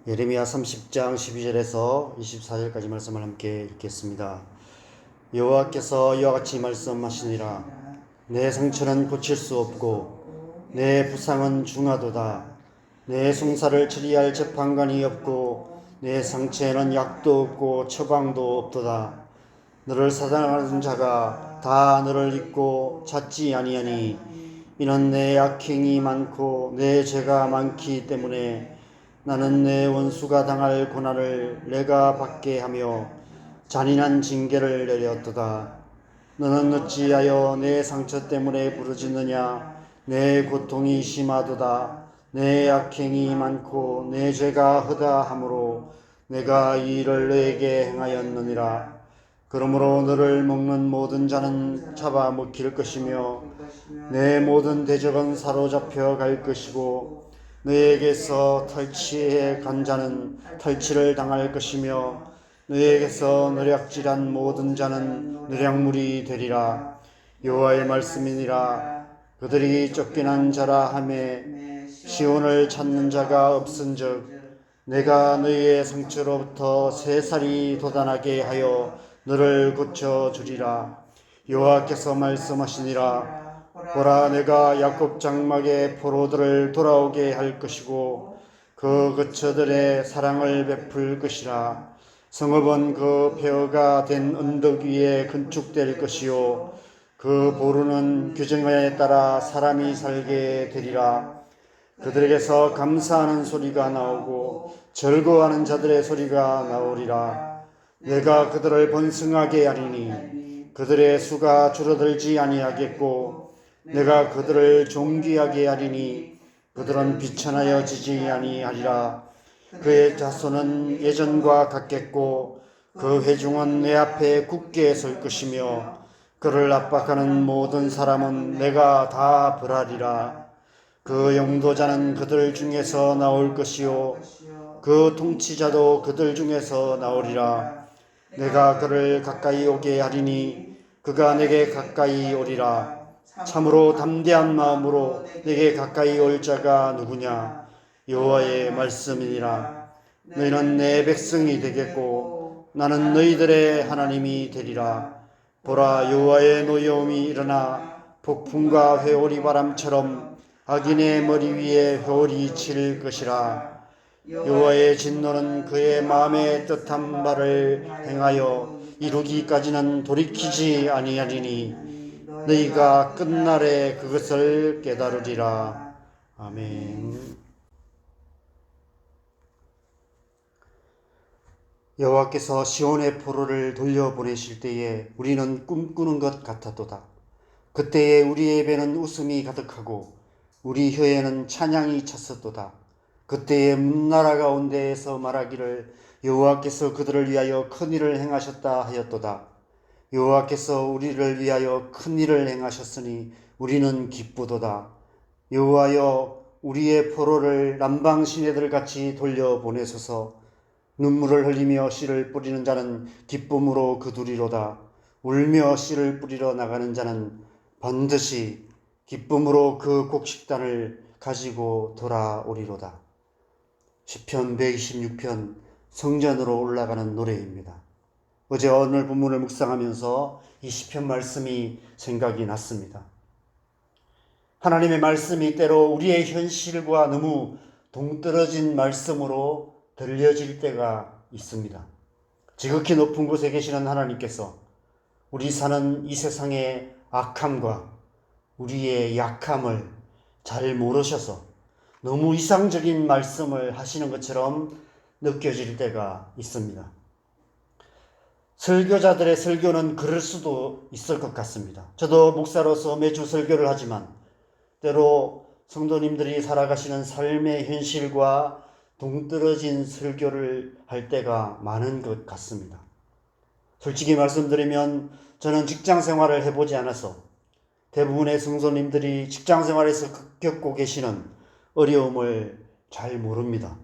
예레미야 30장 12절에서 24절까지 말씀을 함께 읽겠습니다. 여호와께서 이와 같이 말씀하시니라. 내 상처는 고칠 수 없고 내 부상은 중하도다. 내 송사를 처리할 재판관이 없고 내 상처에는 약도 없고 처방도 없도다. 너를 사랑하는 자가 다 너를 잊고 찾지 아니하니 이는 내 악행이 많고 내 죄가 많기 때문에 나는 내 원수가 당할 고난을 내가 받게 하며 잔인한 징계를 내렸도다. 너는 어찌하여 내 상처 때문에 부르짖느냐? 내 고통이 심하도다. 내 악행이 많고 내 죄가 허다하므로 내가 이 일을 너에게 행하였느니라. 그러므로 너를 먹는 모든 자는 잡아먹힐 것이며 내 모든 대적은 사로잡혀 갈 것이고 너에게서 탈취해 간 자는 탈취를 당할 것이며 너에게서 노략질한 모든 자는 노략물이 되리라. 여호와의 말씀이니라. 그들이 쫓겨난 자라 하매 시온을 찾는 자가 없은즉 내가 너희의 상처로부터 새살이 돋아나게 하여 너를 고쳐주리라. 여호와께서 말씀하시니라. 보라, 내가 야곱 장막의 포로들을 돌아오게 할 것이고 그 거처들의 사랑을 베풀 것이라. 성읍은 그 폐허가 된 언덕 위에 건축될 것이요 그 보루는 규정에 따라 사람이 살게 되리라. 그들에게서 감사하는 소리가 나오고 즐거워하는 자들의 소리가 나오리라. 내가 그들을 번성하게 하리니 그들의 수가 줄어들지 아니하겠고 내가 그들을 존귀하게 하리니 그들은 비천하여지지 아니하리라. 그의 자손은 예전과 같겠고 그 회중은 내 앞에 굳게 설 것이며 그를 압박하는 모든 사람은 내가 다 벌하리라. 그 영도자는 그들 중에서 나올 것이요 그 통치자도 그들 중에서 나오리라. 내가 그를 가까이 오게 하리니 그가 내게 가까이 오리라. 참으로 담대한 마음으로 내게 가까이 올 자가 누구냐? 여호와의 말씀이니라. 너희는 내 백성이 되겠고 나는 너희들의 하나님이 되리라. 보라, 여호와의 노여움이 일어나 폭풍과 회오리 바람처럼 악인의 머리 위에 회오리 칠 것이라. 여호와의 진노는 그의 마음에 뜻한 바를 행하여 이루기까지는 돌이키지 아니하리니 너희가 끝날에 그것을 깨달으리라. 아멘. 여호와께서 시온의 포로를 돌려보내실 때에 우리는 꿈꾸는 것 같았도다. 그때에 우리의 입에는 웃음이 가득하고 우리 혀에는 찬양이 찼었도다. 그때에 문나라 가운데에서 말하기를 여호와께서 그들을 위하여 큰 일을 행하셨다 하였도다. 여호와께서 우리를 위하여 큰 일을 행하셨으니 우리는 기쁘도다. 여호와여, 우리의 포로를 남방 시내들같이 돌려보내소서. 눈물을 흘리며 씨를 뿌리는 자는 기쁨으로 그두리로다. 울며 씨를 뿌리러 나가는 자는 반드시 기쁨으로 그 곡식단을 가지고 돌아오리로다. 시편 126편 성전으로 올라가는 노래입니다. 어제 오늘 본문을 묵상하면서 이 시편 말씀이 생각이 났습니다. 하나님의 말씀이 때로 우리의 현실과 너무 동떨어진 말씀으로 들려질 때가 있습니다. 지극히 높은 곳에 계시는 하나님께서 우리 사는 이 세상의 악함과 우리의 약함을 잘 모르셔서 너무 이상적인 말씀을 하시는 것처럼 느껴질 때가 있습니다. 설교자들의 설교는 그럴 수도 있을 것 같습니다. 저도 목사로서 매주 설교를 하지만 때로 성도님들이 살아가시는 삶의 현실과 동떨어진 설교를 할 때가 많은 것 같습니다. 솔직히 말씀드리면 저는 직장 생활을 해보지 않아서 대부분의 성도님들이 직장 생활에서 겪고 계시는 어려움을 잘 모릅니다.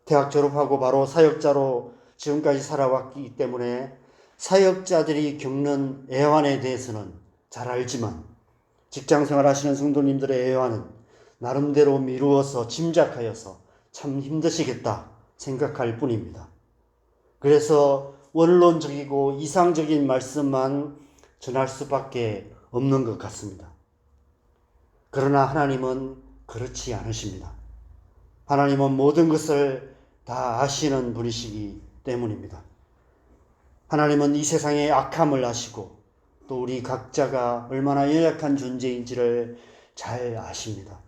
대학 졸업하고 바로 사역자로 지금까지 살아왔기 때문에 사역자들이 겪는 애환에 대해서는 잘 알지만 직장 생활 하시는 성도님들의 애환은 나름대로 미루어서 짐작하여서 참 힘드시겠다 생각할 뿐입니다. 그래서 원론적이고 이상적인 말씀만 전할 수밖에 없는 것 같습니다. 그러나 하나님은 그렇지 않으십니다. 하나님은 모든 것을 다 아시는 분이시기 때문입니다. 하나님은 이 세상의 악함을 아시고 또 우리 각자가 얼마나 연약한 존재인지를 잘 아십니다.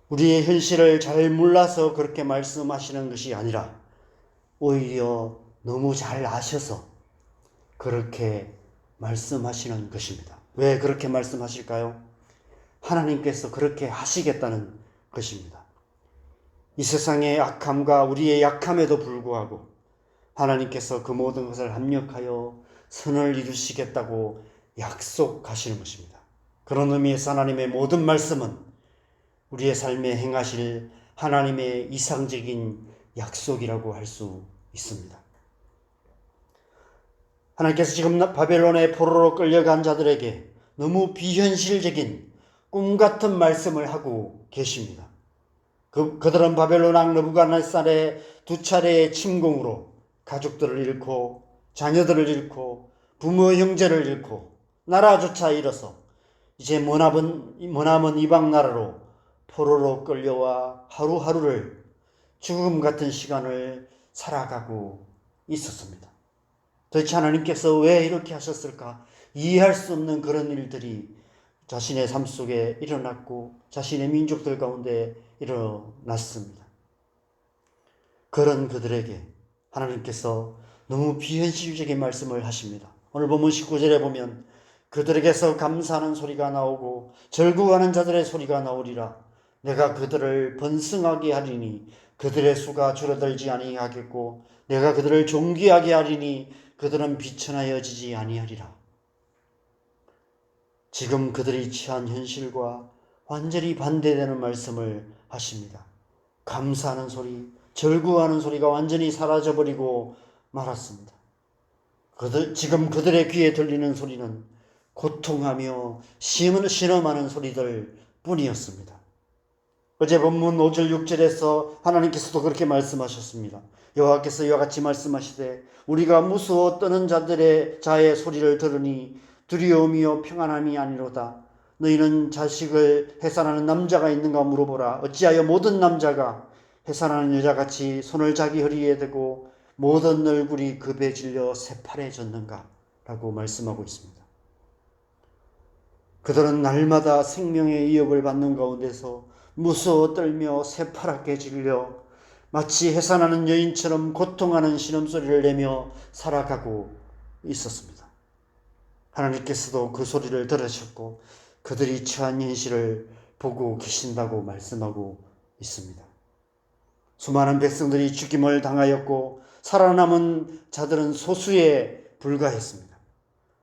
우리의 현실을 잘 몰라서 그렇게 말씀하시는 것이 아니라 오히려 너무 잘 아셔서 그렇게 말씀하시는 것입니다. 왜 그렇게 말씀하실까요? 하나님께서 그렇게 하시겠다는 것입니다. 이 세상의 악함과 우리의 약함에도 불구하고 하나님께서 그 모든 것을 합력하여 선을 이루시겠다고 약속하시는 것입니다. 그런 의미에서 하나님의 모든 말씀은 우리의 삶에 행하실 하나님의 이상적인 약속이라고 할 수 있습니다. 하나님께서 지금 바벨론의 포로로 끌려간 자들에게 너무 비현실적인 꿈 같은 말씀을 하고 계십니다. 그들은 바벨론 왕 느부갓네살의 두 차례의 침공으로 가족들을 잃고 자녀들을 잃고 부모 형제를 잃고 나라조차 잃어서 이제 머나먼 이방 나라로 포로로 끌려와 하루하루를 죽음 같은 시간을 살아가고 있었습니다. 도대체 하나님께서 왜 이렇게 하셨을까? 이해할 수 없는 그런 일들이 자신의 삶 속에 일어났고 자신의 민족들 가운데 일어났습니다. 그런 그들에게 하나님께서 너무 비현실적인 말씀을 하십니다. 오늘 본문 19절에 보면 그들에게서 감사하는 소리가 나오고 절구하는 자들의 소리가 나오리라. 내가 그들을 번성하게 하리니 그들의 수가 줄어들지 아니하겠고 내가 그들을 존귀하게 하리니 그들은 비천하여지지 아니하리라. 지금 그들이 처한 현실과 완전히 반대되는 말씀을 하십니다. 감사하는 소리, 절구하는 소리가 완전히 사라져버리고 말았습니다. 지금 그들의 귀에 들리는 소리는 고통하며 신음하는 소리들 뿐이었습니다. 어제 본문 5절 6절에서 하나님께서도 그렇게 말씀하셨습니다. 여호와께서 이와 같이 말씀하시되 우리가 무서워 떠는 자의 소리를 들으니 두려움이요 평안함이 아니로다. 너희는 자식을 해산하는 남자가 있는가 물어보라. 어찌하여 모든 남자가 해산하는 여자같이 손을 자기 허리에 대고 모든 얼굴이 급에 질려 새파래졌는가? 라고 말씀하고 있습니다. 그들은 날마다 생명의 위협을 받는 가운데서 무서워 떨며 새파랗게 질려 마치 해산하는 여인처럼 고통하는 신음소리를 내며 살아가고 있었습니다. 하나님께서도 그 소리를 들으셨고 그들이 처한 현실을 보고 계신다고 말씀하고 있습니다. 수많은 백성들이 죽임을 당하였고 살아남은 자들은 소수에 불과했습니다.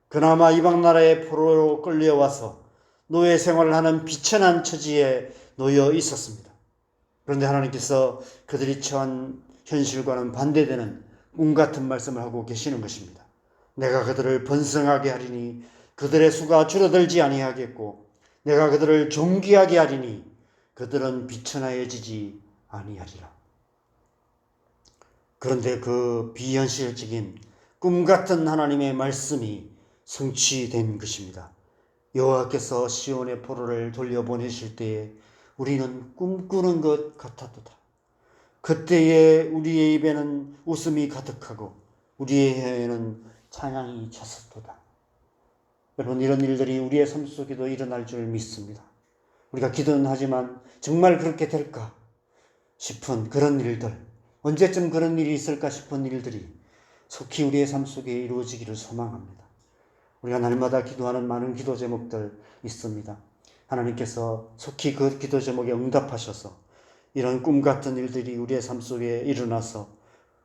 그나마 이방 나라의 포로로 끌려와서 노예 생활을 하는 비천한 처지에 놓여 있었습니다. 그런데 하나님께서 그들이 처한 현실과는 반대되는 꿈 같은 말씀을 하고 계시는 것입니다. 내가 그들을 번성하게 하리니 그들의 수가 줄어들지 아니하겠고 내가 그들을 존귀하게 하리니 그들은 비천하여지지 아니하리라. 그런데 그 비현실적인 꿈 같은 하나님의 말씀이 성취된 것입니다. 여호와께서 시온의 포로를 돌려보내실 때에 우리는 꿈꾸는 것 같았도다. 그때에 우리의 입에는 웃음이 가득하고 우리의 혀에는 찬양이 찼었도다. 여러분, 이런 일들이 우리의 삶 속에도 일어날 줄 믿습니다. 우리가 기도는 하지만 정말 그렇게 될까 싶은 그런 일들, 언제쯤 그런 일이 있을까 싶은 일들이 속히 우리의 삶 속에 이루어지기를 소망합니다. 우리가 날마다 기도하는 많은 기도 제목들 있습니다. 하나님께서 속히 그 기도 제목에 응답하셔서 이런 꿈 같은 일들이 우리의 삶 속에 일어나서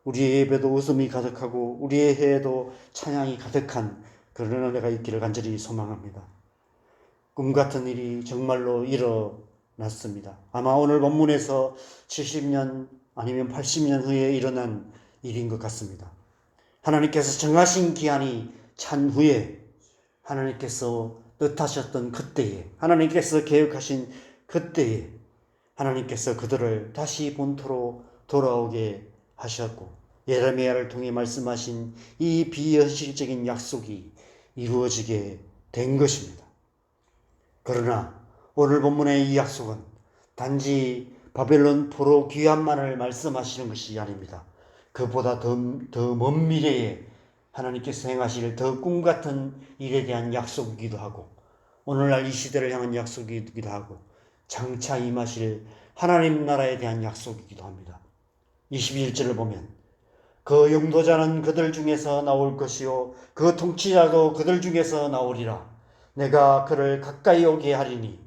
우리의 입에도 웃음이 가득하고 우리의 혀에도 찬양이 가득한 그런 은혜가 있기를 간절히 소망합니다. 꿈 같은 일이 정말로 일어났습니다. 아마 오늘 본문에서 70년 아니면 80년 후에 일어난 일인 것 같습니다. 하나님께서 정하신 기한이 찬 후에 하나님께서 뜻하셨던 그때에 하나님께서 계획하신 그때에 하나님께서 그들을 다시 본토로 돌아오게 하셨고 예레미야를 통해 말씀하신 이 비현실적인 약속이 이루어지게 된 것입니다. 그러나 오늘 본문의 이 약속은 단지 바벨론 포로 귀환만을 말씀하시는 것이 아닙니다. 그보다 더 먼 미래에 하나님께서 행하실 더 꿈같은 일에 대한 약속이기도 하고 오늘날 이 시대를 향한 약속이기도 하고 장차 임하실 하나님 나라에 대한 약속이기도 합니다. 21절을 보면 그 용도자는 그들 중에서 나올 것이요 그 통치자도 그들 중에서 나오리라. 내가 그를 가까이 오게 하리니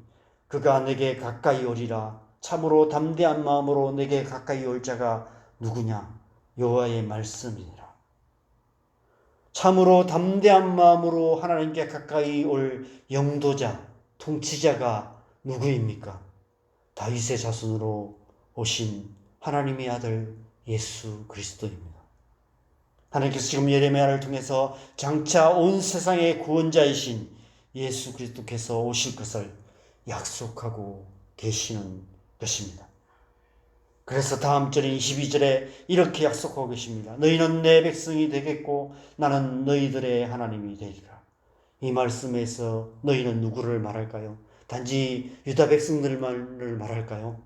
그가 내게 가까이 오리라. 참으로 담대한 마음으로 내게 가까이 올 자가 누구냐? 여호와의 말씀이니라. 참으로 담대한 마음으로 하나님께 가까이 올 영도자, 통치자가 누구입니까? 다윗의 자손으로 오신 하나님의 아들 예수 그리스도입니다. 하나님께서 지금 예레미야를 통해서 장차 온 세상의 구원자이신 예수 그리스도께서 오실 것을 약속하고 계시는 것입니다. 그래서 다음 절인 22절에 이렇게 약속하고 계십니다. 너희는 내 백성이 되겠고 나는 너희들의 하나님이 되리라. 이 말씀에서 너희는 누구를 말할까요? 단지 유다 백성들만을 말할까요?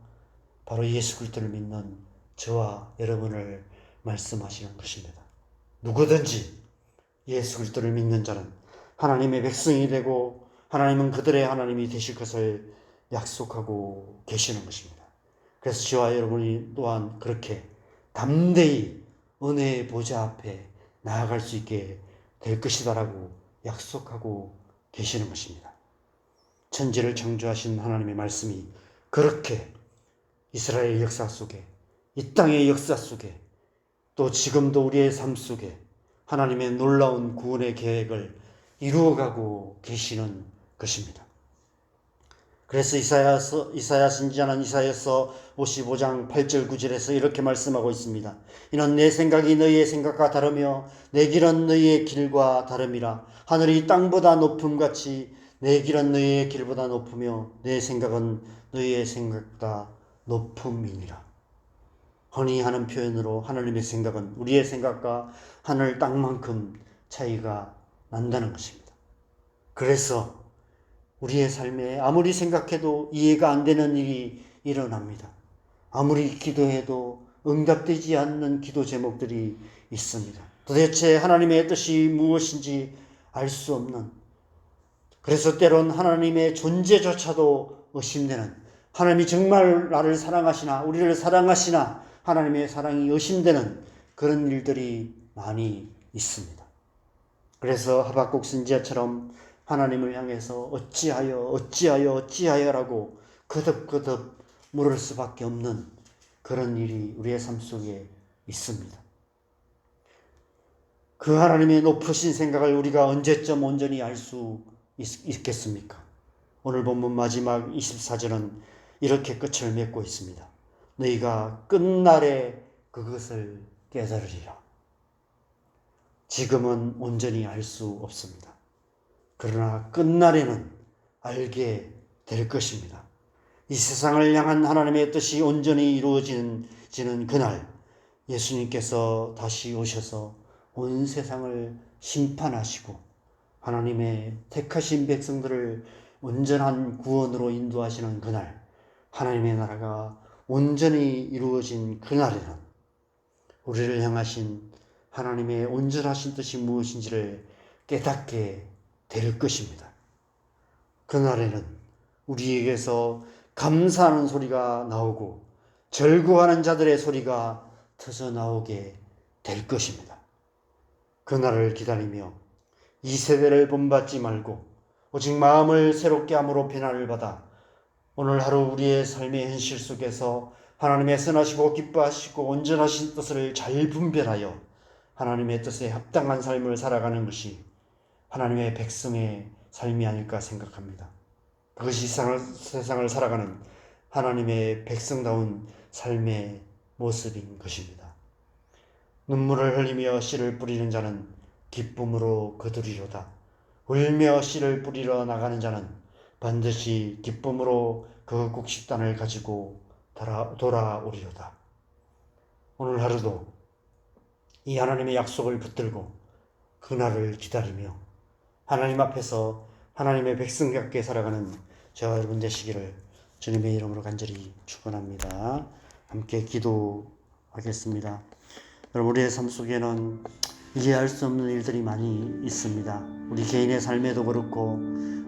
바로 예수 그리스도를 믿는 저와 여러분을 말씀하시는 것입니다. 누구든지 예수 그리스도를 믿는 자는 하나님의 백성이 되고 하나님은 그들의 하나님이 되실 것을 약속하고 계시는 것입니다. 그래서 저와 여러분이 또한 그렇게 담대히 은혜의 보좌 앞에 나아갈 수 있게 될 것이다라고 약속하고 계시는 것입니다. 천지를 창조하신 하나님의 말씀이 그렇게 이스라엘 역사 속에 이 땅의 역사 속에 또 지금도 우리의 삶 속에 하나님의 놀라운 구원의 계획을 이루어가고 계시는 것입니다. 그래서 이사야 선지자는 이사야서 55장 8절 9절에서 이렇게 말씀하고 있습니다. 이는 내 생각이 너희의 생각과 다르며 내 길은 너희의 길과 다름이라. 하늘이 땅보다 높음같이 내 길은 너희의 길보다 높으며 내 생각은 너희의 생각보다 높음이니라. 흔히 하는 표현으로 하나님의 생각은 우리의 생각과 하늘 땅만큼 차이가 난다는 것입니다. 그래서 우리의 삶에 아무리 생각해도 이해가 안 되는 일이 일어납니다. 아무리 기도해도 응답되지 않는 기도 제목들이 있습니다. 도대체 하나님의 뜻이 무엇인지 알 수 없는, 그래서 때론 하나님의 존재조차도 의심되는, 하나님이 정말 나를 사랑하시나 우리를 사랑하시나 하나님의 사랑이 의심되는 그런 일들이 많이 있습니다. 그래서 하박국 선지자처럼 하나님을 향해서 어찌하여라고 거듭거듭 물을 수밖에 없는 그런 일이 우리의 삶 속에 있습니다. 그 하나님의 높으신 생각을 우리가 언제쯤 온전히 알 수 있겠습니까? 오늘 본문 마지막 24절은 이렇게 끝을 맺고 있습니다. 너희가 끝날에 그것을 깨달으리라. 지금은 온전히 알 수 없습니다. 그러나 끝날에는 알게 될 것입니다. 이 세상을 향한 하나님의 뜻이 온전히 이루어지는 그날 예수님께서 다시 오셔서 온 세상을 심판하시고 하나님의 택하신 백성들을 온전한 구원으로 인도하시는 그날, 하나님의 나라가 온전히 이루어진 그날에는 우리를 향하신 하나님의 온전하신 뜻이 무엇인지를 깨닫게 될 것입니다. 그날에는 우리에게서 감사하는 소리가 나오고 절구하는 자들의 소리가 터져 나오게 될 것입니다. 그날을 기다리며 이 세대를 본받지 말고 오직 마음을 새롭게 함으로 변화를 받아 오늘 하루 우리의 삶의 현실 속에서 하나님의 선하시고 기뻐하시고 온전하신 뜻을 잘 분별하여 하나님의 뜻에 합당한 삶을 살아가는 것이 하나님의 백성의 삶이 아닐까 생각합니다. 그것이 세상을 살아가는 하나님의 백성다운 삶의 모습인 것입니다. 눈물을 흘리며 씨를 뿌리는 자는 기쁨으로 거두리로다. 울며 씨를 뿌리러 나가는 자는 반드시 기쁨으로 그 곡식단을 가지고 돌아오리로다. 오늘 하루도 이 하나님의 약속을 붙들고 그날을 기다리며 하나님 앞에서 하나님의 백성답게 살아가는 저와 여러분 되시기를 주님의 이름으로 간절히 축원합니다. 함께 기도하겠습니다. 여러분, 우리의 삶 속에는 이해할 수 없는 일들이 많이 있습니다. 우리 개인의 삶에도 그렇고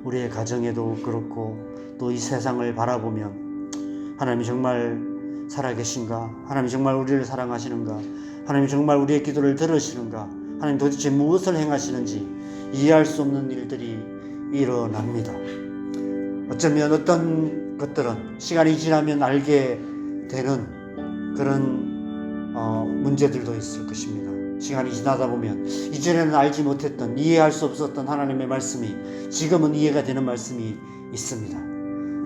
우리의 가정에도 그렇고 또 이 세상을 바라보면 하나님이 정말 살아계신가? 하나님이 정말 우리를 사랑하시는가? 하나님이 정말 우리의 기도를 들으시는가? 하나님 도대체 무엇을 행하시는지 이해할 수 없는 일들이 일어납니다. 어쩌면 어떤 것들은 시간이 지나면 알게 되는 그런 문제들도 있을 것입니다. 시간이 지나다 보면 이전에는 알지 못했던, 이해할 수 없었던 하나님의 말씀이 지금은 이해가 되는 말씀이 있습니다.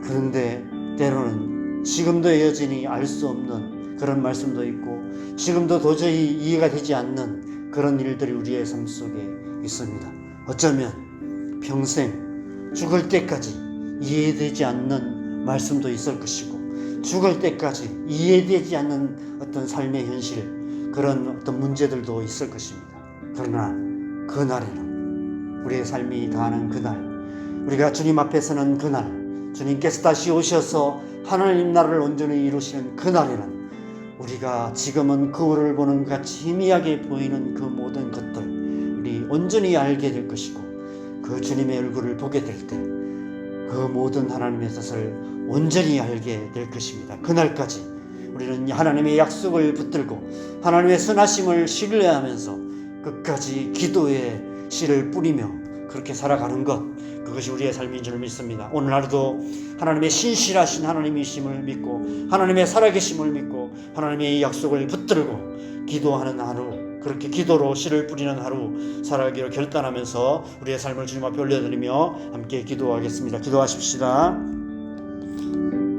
그런데 때로는 지금도 여전히 알 수 없는 그런 말씀도 있고 지금도 도저히 이해가 되지 않는 그런 일들이 우리의 삶 속에 있습니다. 어쩌면 평생 죽을 때까지 이해되지 않는 말씀도 있을 것이고 죽을 때까지 이해되지 않는 어떤 삶의 현실, 그런 어떤 문제들도 있을 것입니다. 그러나 그날에는, 우리의 삶이 다하는 그날, 우리가 주님 앞에 서는 그날, 주님께서 다시 오셔서 하나님 나라를 온전히 이루시는 그날에는 우리가 지금은 거울을 보는 같이 희미하게 보이는 그 모든 것들이 온전히 알게 될 것이고 그 주님의 얼굴을 보게 될 때 그 모든 하나님의 뜻을 온전히 알게 될 것입니다. 그날까지 우리는 하나님의 약속을 붙들고 하나님의 선하심을 신뢰하면서 끝까지 기도의 씨를 뿌리며 그렇게 살아가는 것, 그것이 우리의 삶인 줄 믿습니다. 오늘 하루도 하나님의 신실하신 하나님이심을 믿고 하나님의 살아계심을 믿고 하나님의 약속을 붙들고 기도하는 하루, 그렇게 기도로 씨를 뿌리는 하루 살아가기로 결단하면서 우리의 삶을 주님 앞에 올려드리며 함께 기도하겠습니다. 기도하십시다.